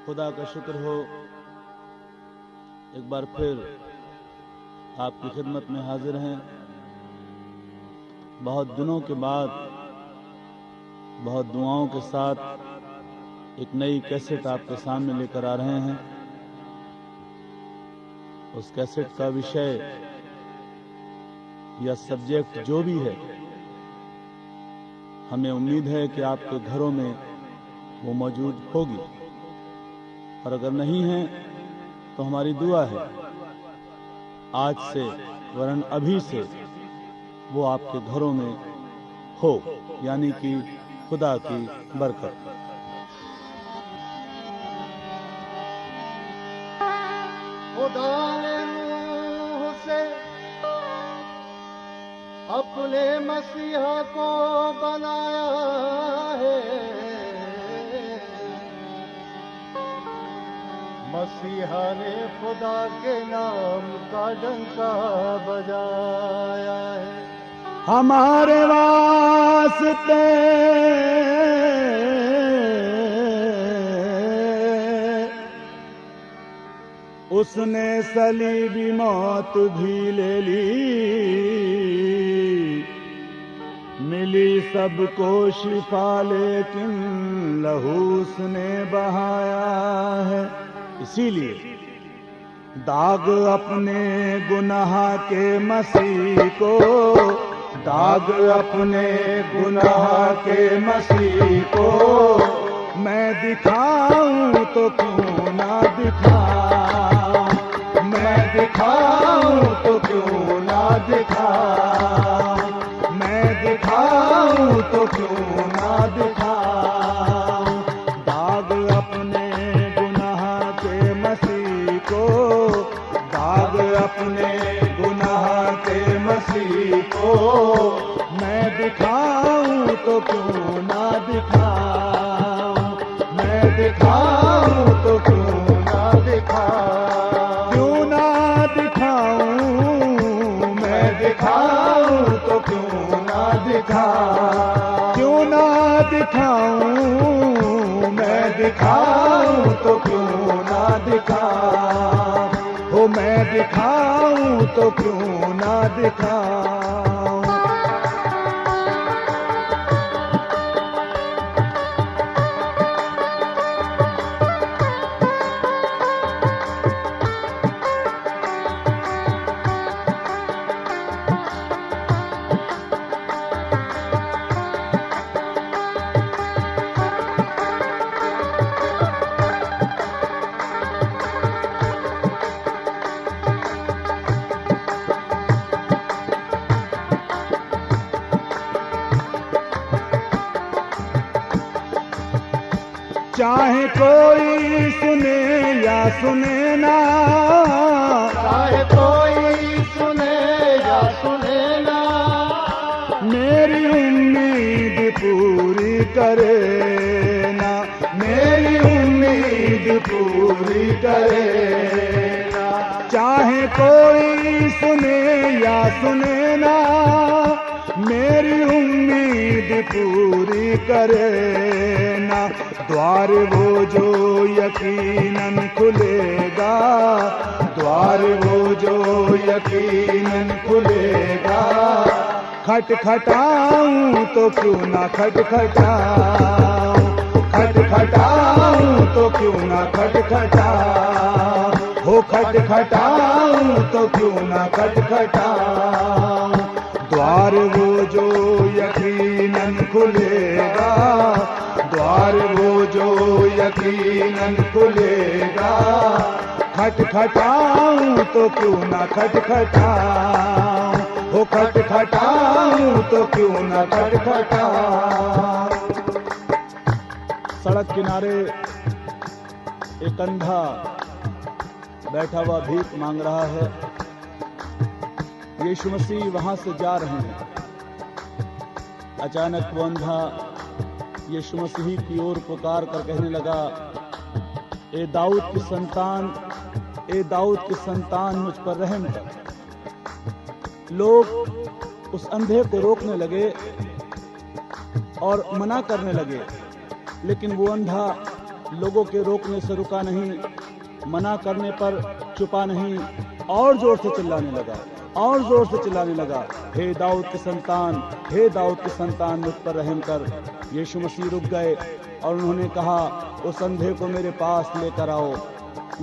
खुदा का शुक्र हो, एक बार फिर आपकी खिदमत में हाजिर हैं। बहुत दिनों के बाद बहुत दुआओं के साथ एक नई कैसेट आपके सामने लेकर आ रहे हैं। उस कैसेट का विषय या सब्जेक्ट जो भी है, हमें उम्मीद है कि आपके घरों में वो मौजूद होगी, और अगर नहीं है तो हमारी दुआ है आज से वरन अभी से वो आपके घरों में हो, यानी कि खुदा की बरकत। खुदा ने नूह से अपने मसीहा को बनाया है, मसीहा ने खुदा के नाम का डंका बजाया है। हमारे वास्ते उसने सलीबी मौत भी ले ली, मिली सबको शिफा लेकिन लहू उसने बहाया है। इसीलिए दाग अपने गुनाह के मसीह को, दाग अपने गुनाह के मसीह को मैं दिखाऊं तो क्यों ना दिखाऊं, मैं दिखाऊं तो क्यों ना दिखाऊं, मैं दिखाऊं तो क्यों ना दिखाऊं। दाग अपने गुनाह के मसीह को, दाग अपने गुनाह के मसीह को मैं दिखाऊं तो क्यों ना दिखाऊं, मैं दिखाऊं तो क्यों ना दिखाऊं, क्यों ना दिखाऊं, मैं दिखाऊं तो क्यों ना दिखाऊं, क्यों ना दिखाऊं, मैं दिखाऊं तो क्यों ना दिखाऊं, हो मैं दिखाऊं तो क्यों ना दिखाऊं। चाहे कोई सुने या सुने ना, चाहे कोई सुने या सुने ना, मेरी उम्मीद पूरी करे ना, मेरी उम्मीद पूरी करे ना। चाहे कोई सुने या सुने ना, मेरी उम्मीद पूरी करे ना। द्वार वो जो यकीनन खुलेगा, द्वार वो जो यकीनन खुलेगा। खटखटाऊं तो क्यों ना खटखटाऊं, खटखटाऊं तो क्यों ना खटखटाऊं, हो खटखटाऊं तो क्यों ना खटखटाऊं। द्वार वो जो यकीनन खुलेगा, द्वार वो जो यकीनन खुलेगा। खटखटाऊं तो क्यों ना खटखटाऊं, हो खटखटाऊं तो क्यों ना खटखटाऊं। सड़क किनारे एक अंधा बैठा हुआ भीख मांग रहा है। यीशु मसीह वहां से जा रहे हैं। अचानक वो अंधा यीशु मसीह की ओर पुकार कर कहने लगा, ए दाऊद की संतान, ए दाऊद की संतान, मुझ पर रहम कर। लोग उस अंधे को रोकने लगे और मना करने लगे, लेकिन वो अंधा लोगों के रोकने से रुका नहीं, मना करने पर चुपा नहीं, और जोर से चिल्लाने लगा, और जोर से चिल्लाने लगा, हे दाऊद की संतान, हे दाऊद की संतान, मुझ पर रहम कर। यीशु मसीह रुक गए और उन्होंने कहा, उस अंधे को मेरे पास लेकर आओ।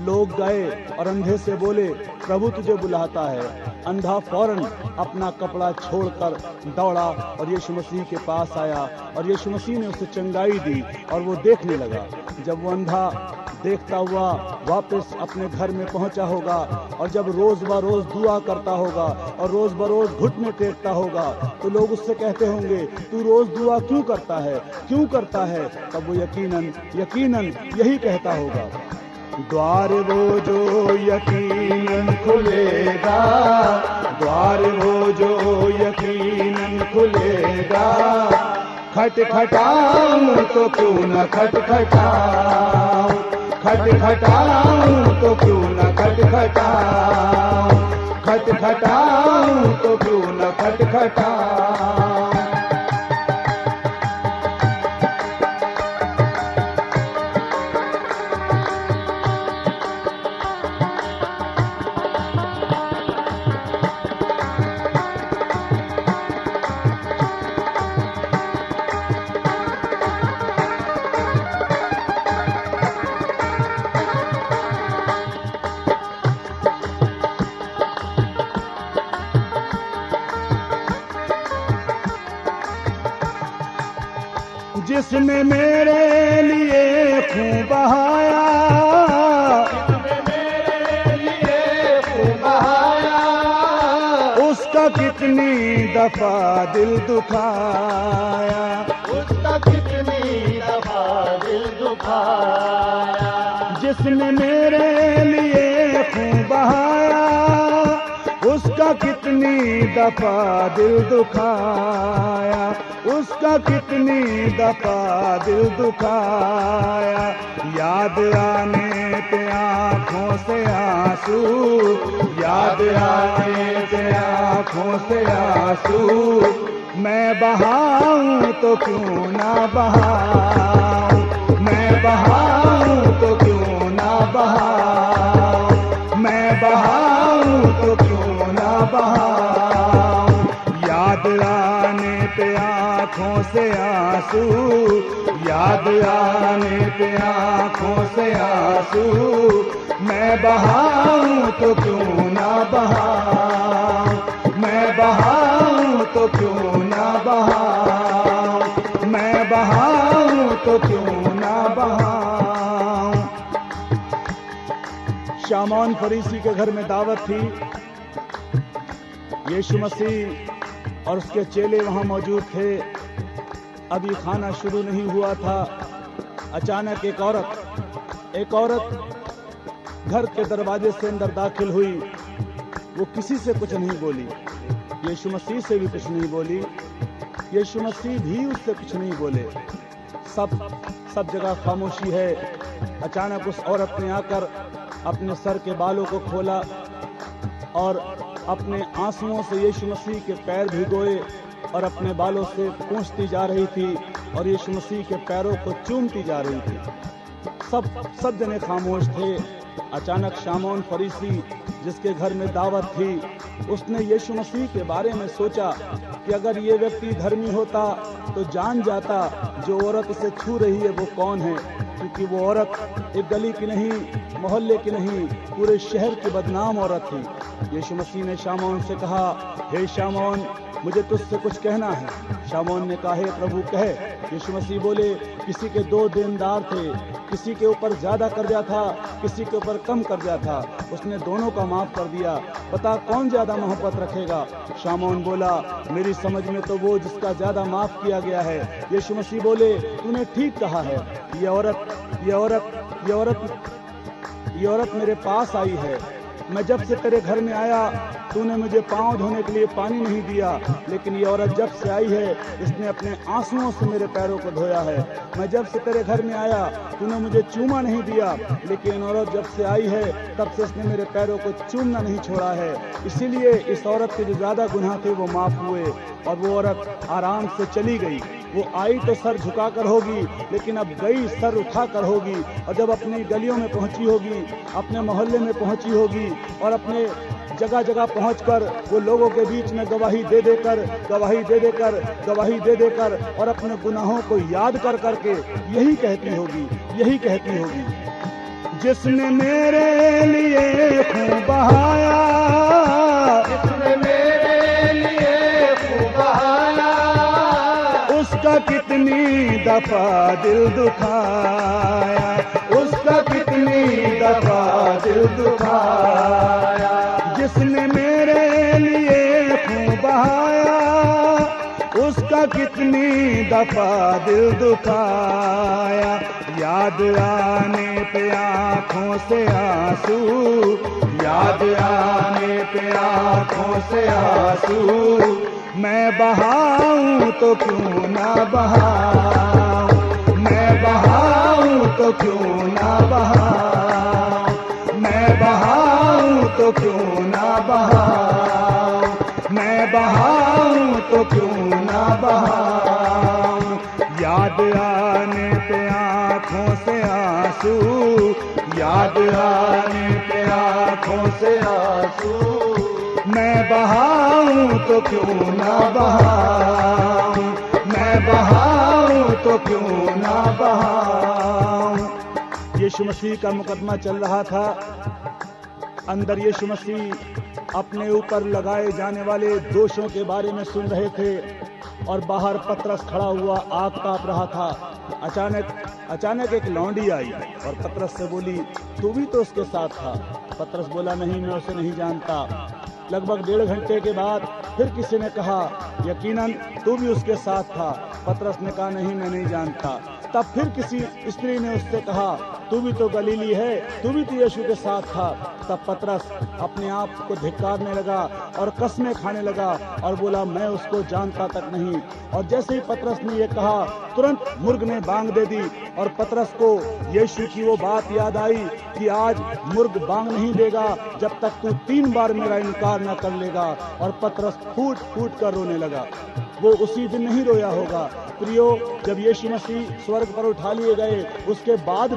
लोग गए और अंधे से बोले, प्रभु तुझे बुलाता है। अंधा फौरन अपना कपड़ा छोड़कर दौड़ा और यीशु मसीह के पास आया और यीशु मसीह ने उसे चंगाई दी और वो देखने लगा। जब वो अंधा देखता हुआ वापस अपने घर में पहुंचा होगा और जब रोज बरोज दुआ करता होगा और रोज बरोज घुटने टेकता होगा, तो लोग उससे कहते होंगे, तू रोज दुआ क्यों करता है, क्यों करता है? तब वो यकीनन यकीनन यही कहता होगा, द्वार वो जो यकीनन खुलेगा, द्वार वो जो यकीनन खुलेगा, खटखटाऊं तो क्यों न खटखटाऊं, खटखटाऊं तो क्यों न खटखटाऊं, खटखटाऊं तो क्यों न खटखटाऊं। जिसने मेरे लिए खून बहाया, जिसने मेरे लिए खून बहाया, उसका कितनी दफा दिल दुखाया, उसका कितनी दफा दिल दुखाया। जिसने मेरे लिए खून बहाया, उसका कितनी दफा दिल दुखाया, उसका कितनी दफा दिल दुखाया। याद आने पे आँखों से आंसू, याद आने पे आँखों से आंसू, मैं बहाऊं तो क्यों ना बहाऊं, मैं बहाऊं तो क्यों ना बहाऊं, मैं बहाऊं तो क्यों ना बहाऊं। याद आने पे आँखों से आंसू, याद आने पे आँखों से आंसू, मैं बहाऊं तो क्यों ना बहाऊं, मैं बहाऊं तो क्यों ना बहाऊं, मैं बहाऊं तो क्यों ना बहाऊं। शामौन फरीसी के घर में दावत थी। यीशु मसीह और उसके चेले वहां मौजूद थे। अभी खाना शुरू नहीं हुआ था। अचानक एक औरत घर के दरवाजे से अंदर दाखिल हुई। वो किसी से कुछ नहीं बोली, यीशु मसीह से भी कुछ नहीं बोली, यीशु मसीह भी उससे कुछ नहीं बोले। सब जगह खामोशी है। अचानक उस औरत ने आकर अपने सर के बालों को खोला और अपने आंसुओं से यीशु मसीह के पैर भिगोए और अपने बालों से पोंछती जा रही थी और यीशु मसीह के पैरों को चूमती जा रही थी। सब जने खामोश थे। अचानक शामौन फरीसी, जिसके घर में दावत थी, उसने यीशु मसीह के बारे में सोचा कि अगर ये व्यक्ति धर्मी होता तो जान जाता जो औरत इसे छू रही है वो कौन है, क्योंकि वो औरत एक गली की नहीं, मोहल्ले की नहीं, पूरे शहर की बदनाम औरत थी। यीशु मसीह ने शामौन से कहा, हे शामौन, मुझे तुझसे कुछ कहना है। शामौन ने कहा, हे प्रभु कहे। यीशु मसीह बोले, किसी के 2 देनदार थे, किसी के ऊपर ज्यादा कर्जा था, किसी के ऊपर कम कर्जा था। उसने दोनों का माफ कर दिया। बता कौन ज्यादा मोहब्बत रखेगा? शामौन बोला, मेरी समझ में तो वो जिसका ज्यादा माफ किया गया है। यीशु मसीह बोले, तूने ठीक कहा है। ये औरत मेरे पास आई है। मैं जब से तेरे घर में आया तूने मुझे पाँव धोने के लिए पानी नहीं दिया, लेकिन ये औरत जब से आई है इसने अपने आंसुओं से मेरे पैरों को धोया है। मैं जब से तेरे घर में आया तूने मुझे चूमा नहीं दिया, लेकिन औरत जब से आई है तब से इसने मेरे पैरों को चूमना नहीं छोड़ा है। इसीलिए इस औरत के जो ज़्यादा गुनाह थे वो माफ़ हुए और वो औरत आराम से चली गई। वो आई तो सर झुकाकर होगी, लेकिन अब गई सर उठाकर होगी। और जब अपनी गलियों में पहुंची होगी, अपने मोहल्ले में पहुंची होगी और अपने जगह जगह पहुंचकर वो लोगों के बीच में गवाही दे देकर और अपने गुनाहों को याद कर करके यही कहती होगी, जिसने मेरे लिए खून बहाया, जिसने मेरे लिए खून बहाया, उसका कितनी दफा दिल दुखाया, उसका कितनी दफा दिल दुखाया। जिसने मेरे लिए खून बहाया, उसका कितनी दफा दिल दुखाया। याद आने पे आँखों से आंसू, याद आने पे आँखों से आंसू, मैं बहाऊं तो क्यों ना बहाऊं, मैं बहाऊं तो क्यों ना बहाऊं, मैं बहाऊं तो क्यों ना बहाऊं, मैं बहाऊं तो क्यों ना बहाऊं। याद आने पे आँखों से आंसू, याद आने पे आँखों से आंसू, मैं बहाऊं तो क्यों ना बहाऊं, मैं बहाऊं तो क्यों ना बहाऊं। यीशु मसीह का मुकदमा चल रहा था। अंदर यीशु मसीह अपने ऊपर लगाए जाने वाले दोषों के बारे में सुन रहे थे और बाहर पतरस खड़ा हुआ आग ताप रहा था। अचानक एक लौंडी आई और पतरस से बोली, तू भी तो उसके साथ था। पतरस बोला, नहीं, मैं उसे नहीं जानता। लगभग 1.5 घंटे के बाद फिर किसी ने कहा, यकीनन तू भी उसके साथ था। पतरस ने कहा, नहीं, मैं नहीं जानता। तब फिर किसी स्त्री ने उससे कहा, तू भी तो गलीली है, तू भी तो यीशु के साथ था। तब पतरस अपने आप को धिक्कारने लगा और कसमें खाने लगा और बोला, मैं उसको जानता तक नहीं। और जैसे ही पतरस ने ये कहा, तुरंत मुर्ग ने बांग दे दी और पतरस को यीशु की वो बात याद आई कि आज मुर्ग बांग नहीं देगा जब तक तू 3 बार मेरा इनकार न कर लेगा। और पतरस फूट फूट कर रोने लगा। वो उसी दिन नहीं रोया होगा प्रियो, जब यीशु मसीह स्वर्ग पर उठा लिए गए, उसके बाद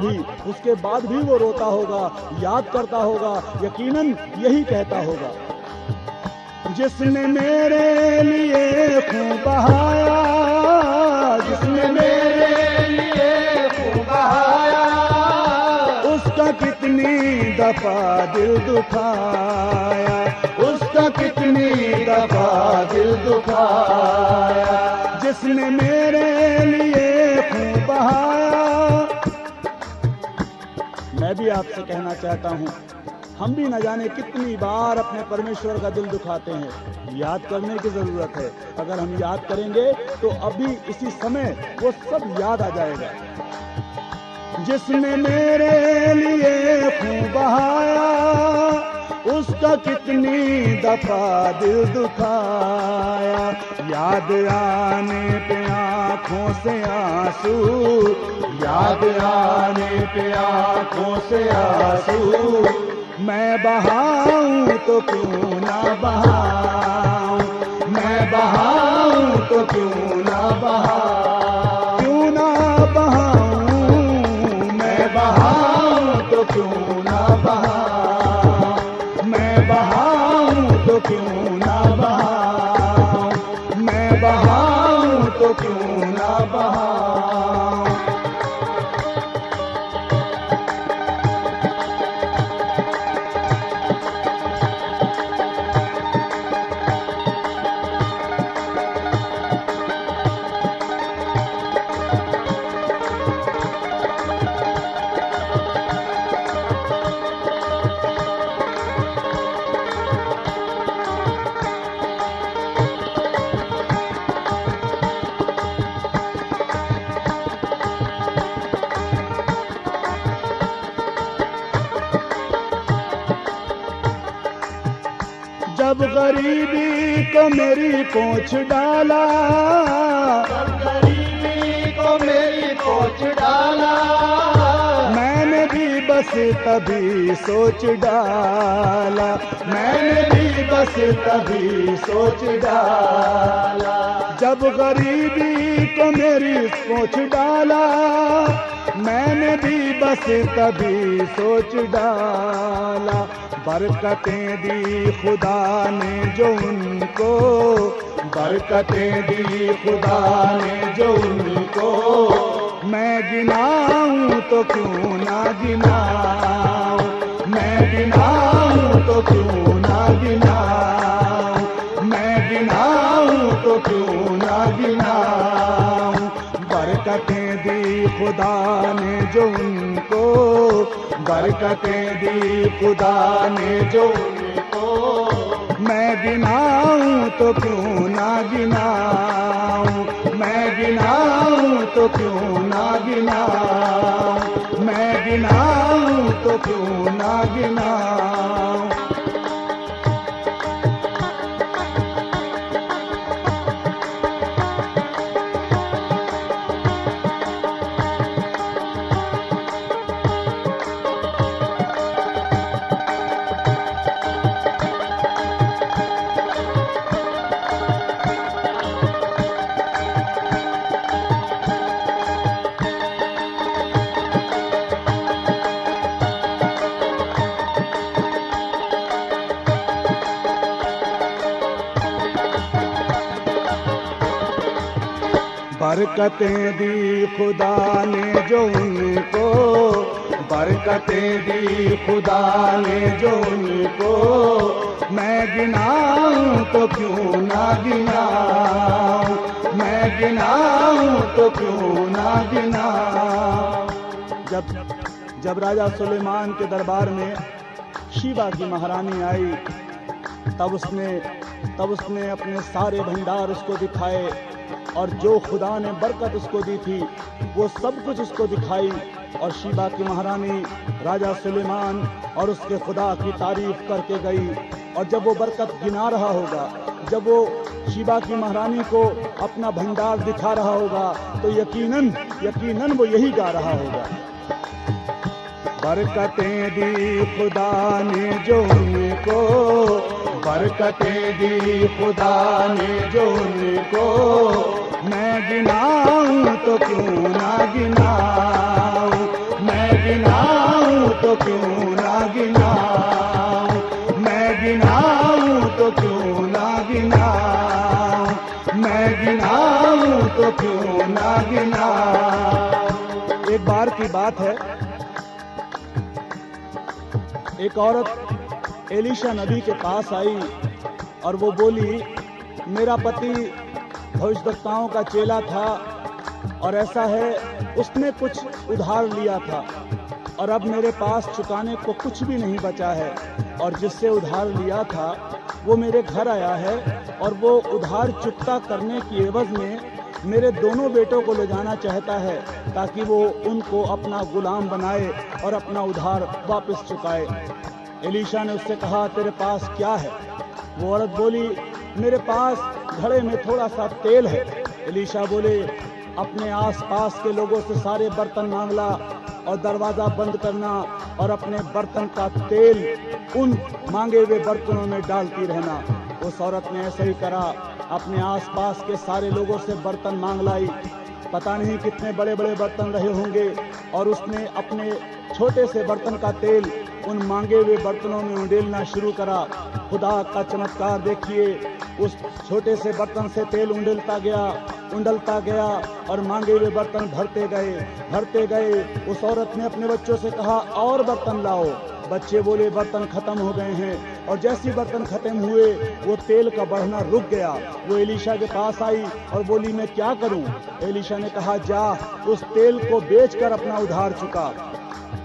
भी वो रोता होगा, याद करता होगा, यकीनन यही कहता होगा, जिसने मेरे लिए खून बहाया, जिसने मेरे लिए खून बहाया, उसका कितनी दफा दिल दुखाया, उसका कितनी दफा दिल दुखाया। जिसने मेरे लिए खून बहाया। मैं भी आपसे कहना चाहता हूँ, हम भी न जाने कितनी बार अपने परमेश्वर का दिल दुखाते हैं। याद करने की जरूरत है। अगर हम याद करेंगे तो अभी इसी समय वो सब याद आ जाएगा। जिसने मेरे लिए खून बहाया, उसका कितनी दफा दिल दुखाया। याद आने पे आँखों से आंसू, याद आने पे आँखों से आंसू, मैं बहाऊं तो क्यों ना बहाऊं, मैं बहाऊं तो क्यों ना बहाऊं, क्यों ना बहाऊं, मैं बहाऊं तो क्यों ना बहाऊं, मैं बहाऊं तो क्यों ना बहाऊं, मैं बहाऊं तो क्यों ना बहाऊं। गरीबी को मेरी पोंछ डाला, जब गरीबी को मेरी पोंछ डाला, मैंने भी बस तभी सोच डाला, मैंने भी बस तभी सोच डाला। जब गरीबी को मेरी पोंछ डाला, मैंने भी बस तभी सोच डाला। बरकतें दी खुदा ने जो उनको, बरकतें दी खुदा ने जो उनको, मैं गिनाऊं तो क्यों ना गिनाऊं, मैं गिनाऊं तो क्यों ना गिनाऊं, मैं गिनाऊं तो क्यों ना गिनाऊं। बरकतें दी खुदा ने जो उनको, बरकतें दी खुदा ने जो उनको, मैं गिनाऊं तो क्यों ना गिनाऊं, मैं गिनाऊं तो क्यों ना गिनाऊं, मैं गिनाऊं तो क्यों ना गिनाऊं। बरकतें दी खुदा ने जो उनको, बरकतें दी खुदा ने जो उनको, मैं गिनाऊं तो क्यों ना गिनाऊं, मैं गिनाऊं तो क्यों ना गिनाऊं। जब राजा सुलेमान के दरबार में शीबा की महारानी आई, तब उसने अपने सारे भंडार उसको दिखाए, और जो खुदा ने बरकत उसको दी थी वो सब कुछ उसको दिखाई। और शीबा की महारानी राजा सुलेमान और उसके खुदा की तारीफ करके गई। और जब वो बरकत गिना रहा होगा, जब वो शीबा की महारानी को अपना भंडार दिखा रहा होगा, तो यकीनन वो यही गा रहा होगा। बरकतें दी खुदा ने जो उनको, बरकतें दी खुदा ने जो उनको, मैं गिनाऊं तो क्यों ना गिनाऊं, मैं गिनाऊं तो क्यों ना गिनाऊं, मैं गिनाऊं तो क्यों ना गिनाऊं, मैं गिनाऊं तो क्यों ना गिनाऊं। एक बार की बात है, एक औरत एलीशा नबी के पास आई और वो बोली, मेरा पति भविष्यद्वक्ताओं का चेला था और ऐसा है उसने कुछ उधार लिया था और अब मेरे पास चुकाने को कुछ भी नहीं बचा है, और जिससे उधार लिया था वो मेरे घर आया है और वो उधार चुकता करने की एवज में मेरे दोनों बेटों को ले जाना चाहता है ताकि वो उनको अपना गुलाम बनाए और अपना उधार वापस चुकाए। एलीशा ने उससे कहा, तेरे पास क्या है? वो औरत बोली, मेरे पास घड़े में थोड़ा सा तेल है। एलीशा बोले, अपने आसपास के लोगों से सारे बर्तन मांग ला और दरवाजा बंद करना और अपने बर्तन का तेल उन मांगे हुए बर्तनों में डालती रहना। उस औरत ने ऐसे ही करा, अपने आसपास के सारे लोगों से बर्तन मांग लाई। पता नहीं कितने बड़े बड़े बर्तन रहे होंगे, और उसने अपने छोटे से बर्तन का तेल उन मांगे हुए बर्तनों में उंडेलना शुरू करा। खुदा का चमत्कार देखिए, उस छोटे से बर्तन से तेल उंडलता गया और मांगे हुए बर्तन भरते गए। उस औरत ने अपने बच्चों से कहा, और बर्तन लाओ। बच्चे बोले, बर्तन खत्म हो गए हैं। और जैसे बर्तन खत्म हुए, वो तेल का बढ़ना रुक गया। वो एलीशा के पास आई और बोली, मैं क्या करूं? एलीशा ने कहा, जा उस तेल को बेचकर अपना उधार चुका।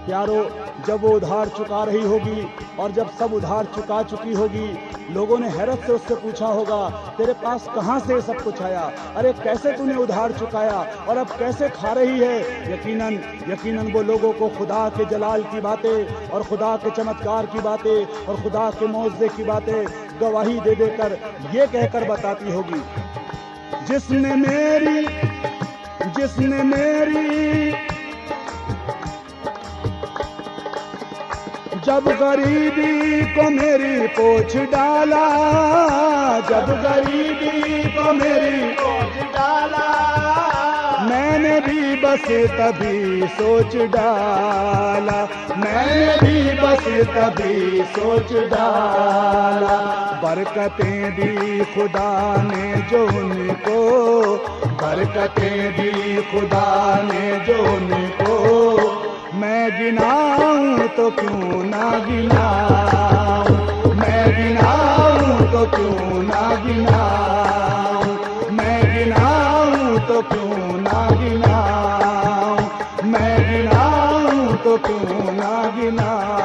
प्यारो, जब वो उधार चुका रही होगी और जब सब उधार चुका चुकी होगी, लोगों ने हैरत से उससे पूछा होगा, तेरे पास कहाँ से सब कुछ आया? अरे कैसे तूने उधार चुकाया और अब कैसे खा रही है? यकीनन वो लोगों को खुदा के जलाल की बातें और खुदा के चमत्कार की बातें और खुदा के मौजज़े की बातें गवाही दे देकर ये कहकर बताती होगी, जिसने मेरी जब गरीबी को मेरी पोछ डाला, जब गरीबी को मेरी पोछ डाला, मैंने भी बस तभी सोच डाला, मैंने भी बस तभी सोच डाला। बरकतें दी खुदा ने जो उनको, बरकतें दी खुदा ने जो उनको, मैं गिनाऊं तो क्यों ना गिनाऊं, मैं गिनाऊं तो क्यों ना गिनाऊं, मैं गिनाऊं तो क्यों ना गिनाऊं, मैं गिनाऊं तो क्यों ना गिनाऊं।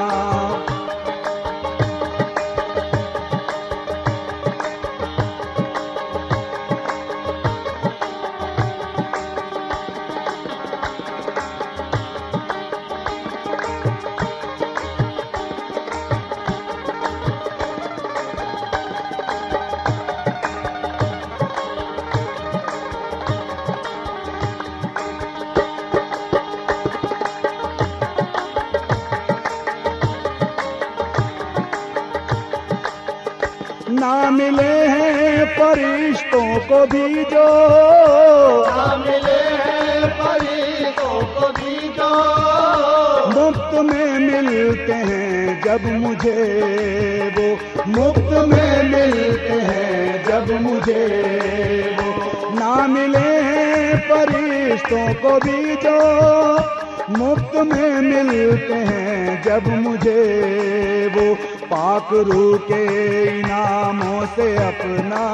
ना मिले हैं फरिश्तों को भी जो, ना मिले हैं फरिश्तों को भी जो, मुफ्त में मिलते हैं जब मुझे वो, मुफ्त में मिलते हैं जब मुझे वो। ना मिले हैं फरिश्तों को भी जो, मुफ्त में मिलते हैं जब मुझे वो। पाक रूह के इनामों से अपना,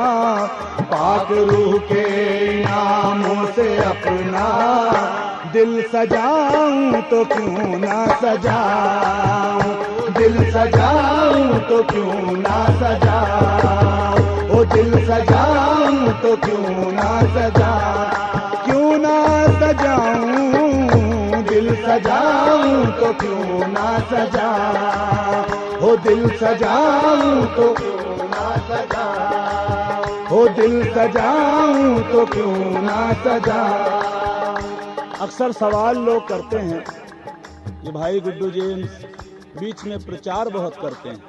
पाक रूह के इनामों से अपना दिल सजाऊं तो क्यों ना सजाऊं, दिल सजाऊं तो क्यों ना सजाऊं, ओ दिल सजाऊं तो क्यों ना सजाऊं, क्यों ना सजाऊं, दिल सजाऊं तो क्यों ना सजाऊं, हो दिल सजाऊं तो क्यों ना सजाऊं, हो दिल सजाऊं तो क्यों ना सजाऊं। अक्सर सवाल लोग करते हैं कि भाई गुड्डू जेम्स बीच में प्रचार बहुत करते हैं।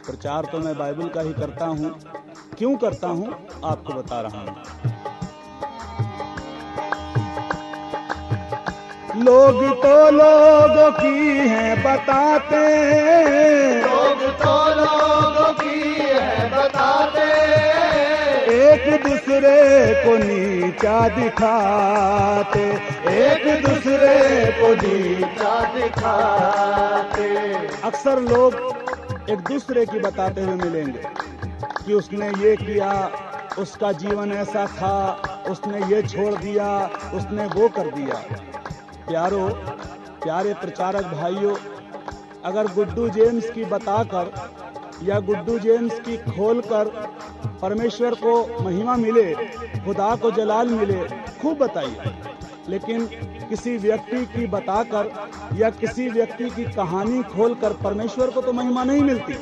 प्रचार तो मैं बाइबल का ही करता हूँ। क्यों करता हूँ आपको बता रहा हूँ। लोग तो लोगों की हैं बताते, लोग तो लोगों की है बताते, एक दूसरे को नीचा दिखाते, एक दूसरे को नीचा दिखाते। अक्सर लोग एक दूसरे की बताते हुए मिलेंगे कि उसने ये किया, उसका जीवन ऐसा था, उसने ये छोड़ दिया, उसने वो कर दिया। प्यारो, प्यारे प्रचारक भाइयों, अगर गुड्डू जेम्स की बताकर या गुड्डू जेम्स की खोलकर परमेश्वर को महिमा मिले, खुदा को जलाल मिले, खूब बताइए। लेकिन किसी व्यक्ति की बताकर या किसी व्यक्ति की कहानी खोलकर परमेश्वर को तो महिमा नहीं मिलती।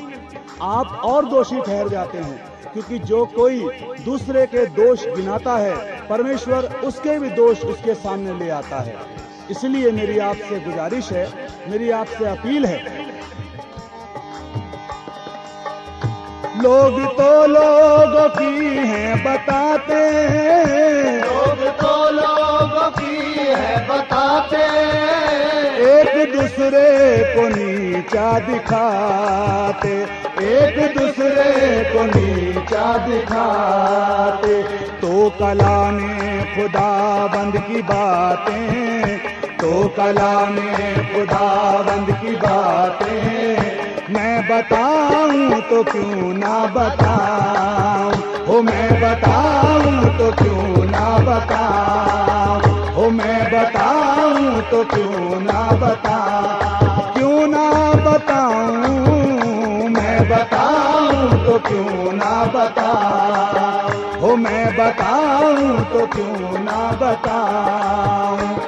आप और दोषी ठहर जाते हैं, क्योंकि जो कोई दूसरे के दोष गिनाता है, परमेश्वर उसके भी दोष उसके सामने ले आता है। इसलिए मेरी आपसे गुजारिश है, मेरी आपसे अपील है, लोग तो लोगों की हैं बताते, लोग तो लोगों की है बताते, एक दूसरे को नीचा दिखाते, एक दूसरे को नीचा दिखाते। तो कलामे खुदाबंद की बातें, तो कलामे खुदाबंद की बातें मैं बताऊं तो क्यों ना बताऊं, हो मैं बताऊं तो क्यों ना बताऊं, हो मैं बताऊं तो क्यों ना बताऊं, क्यों ना बताऊं, मैं बताऊं तो क्यों ना बताऊं, हो मैं बताऊं तो क्यों ना बताऊं।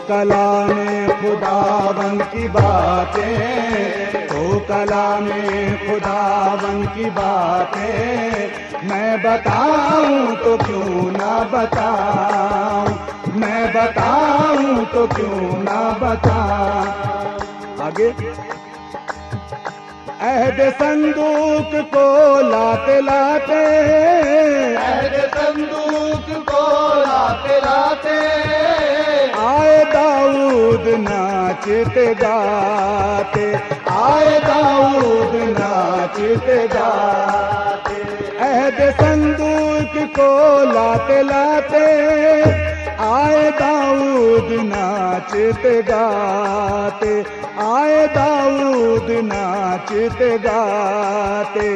कलामे खुदावन की बातें, तो कलामे खुदावन की बातें मैं बताऊं तो क्यों ना बताऊं, मैं बताऊं तो क्यों ना बताऊं। आगे अहद संदूक को लाते लाते, अहद संदूक को लाते लाते आए दाऊद नाचते गाते, आए दाऊद नाचते गाते। अहद संदूक को लाते लाते आए दाऊद नाचते गाते, आए दाऊद नाचते गाते।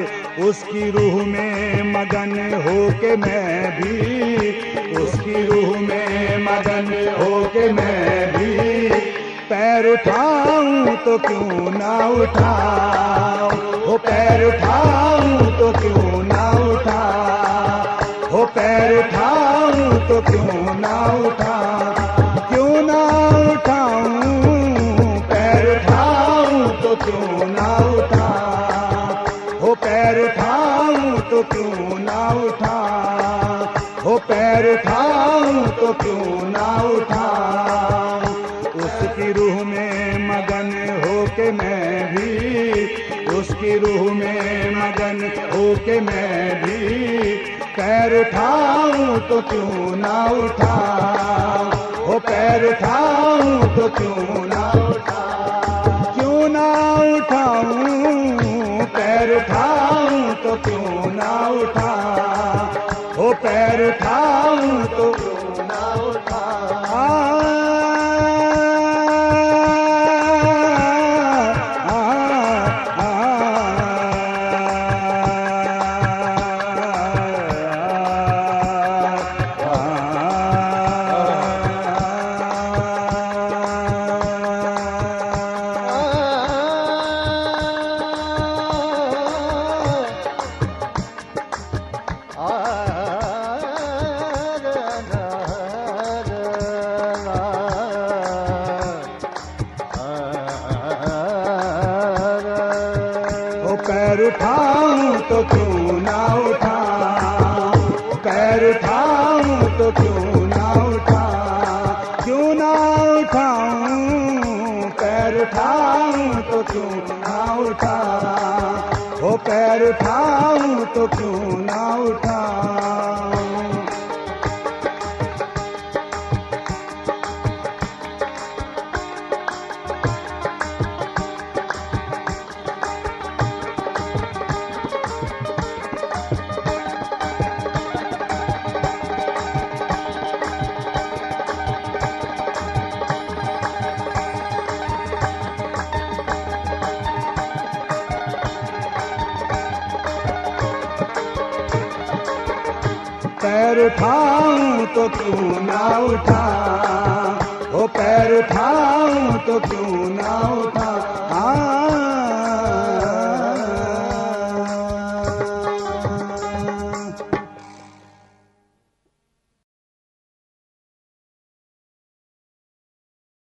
उसकी रूह में मगन होके मैं भी, उसकी रूह में मगन होके मैं भी पैर उठाऊं तो क्यों ना उठाऊं, हो पैर उठाऊं तो क्यों ना उठाऊं, हो पैर उठाऊं तो क्यों ना उठाऊं, क्यों ना उठाऊं, पैर उठाऊं तो क्यों ना उठाऊं, हो पैर उठाऊं तो क्यों ना उठाऊं, हो पैर उठाऊं तो क्यों ना उठाऊं। उसकी रूह में मगन होके मैं भी, उसकी रूह में मगन होके मैं भी पैर उठाऊं तो क्यों ना उठाऊं, हो पैर उठाऊं तो क्यों ना उठाऊं, क्यों ना उठाऊं, पैर उठाऊं तो क्यों ना उठाऊं, हो पैर उठाऊं तो क्यों ना उठाऊं। पैर उठाऊं तो क्यों ना उठाऊं, पैर उठाऊं तो क्यों ना उठाऊं, क्यों ना उठाऊं, पैर उठाऊं तो क्यों ना उठाऊं, हो पैर उठाऊं तो क्यों ना उठाऊं। पैर उठाऊं तो क्यों ना उठाऊं, हो पैर उठाऊं तो क्यों ना उठाऊं।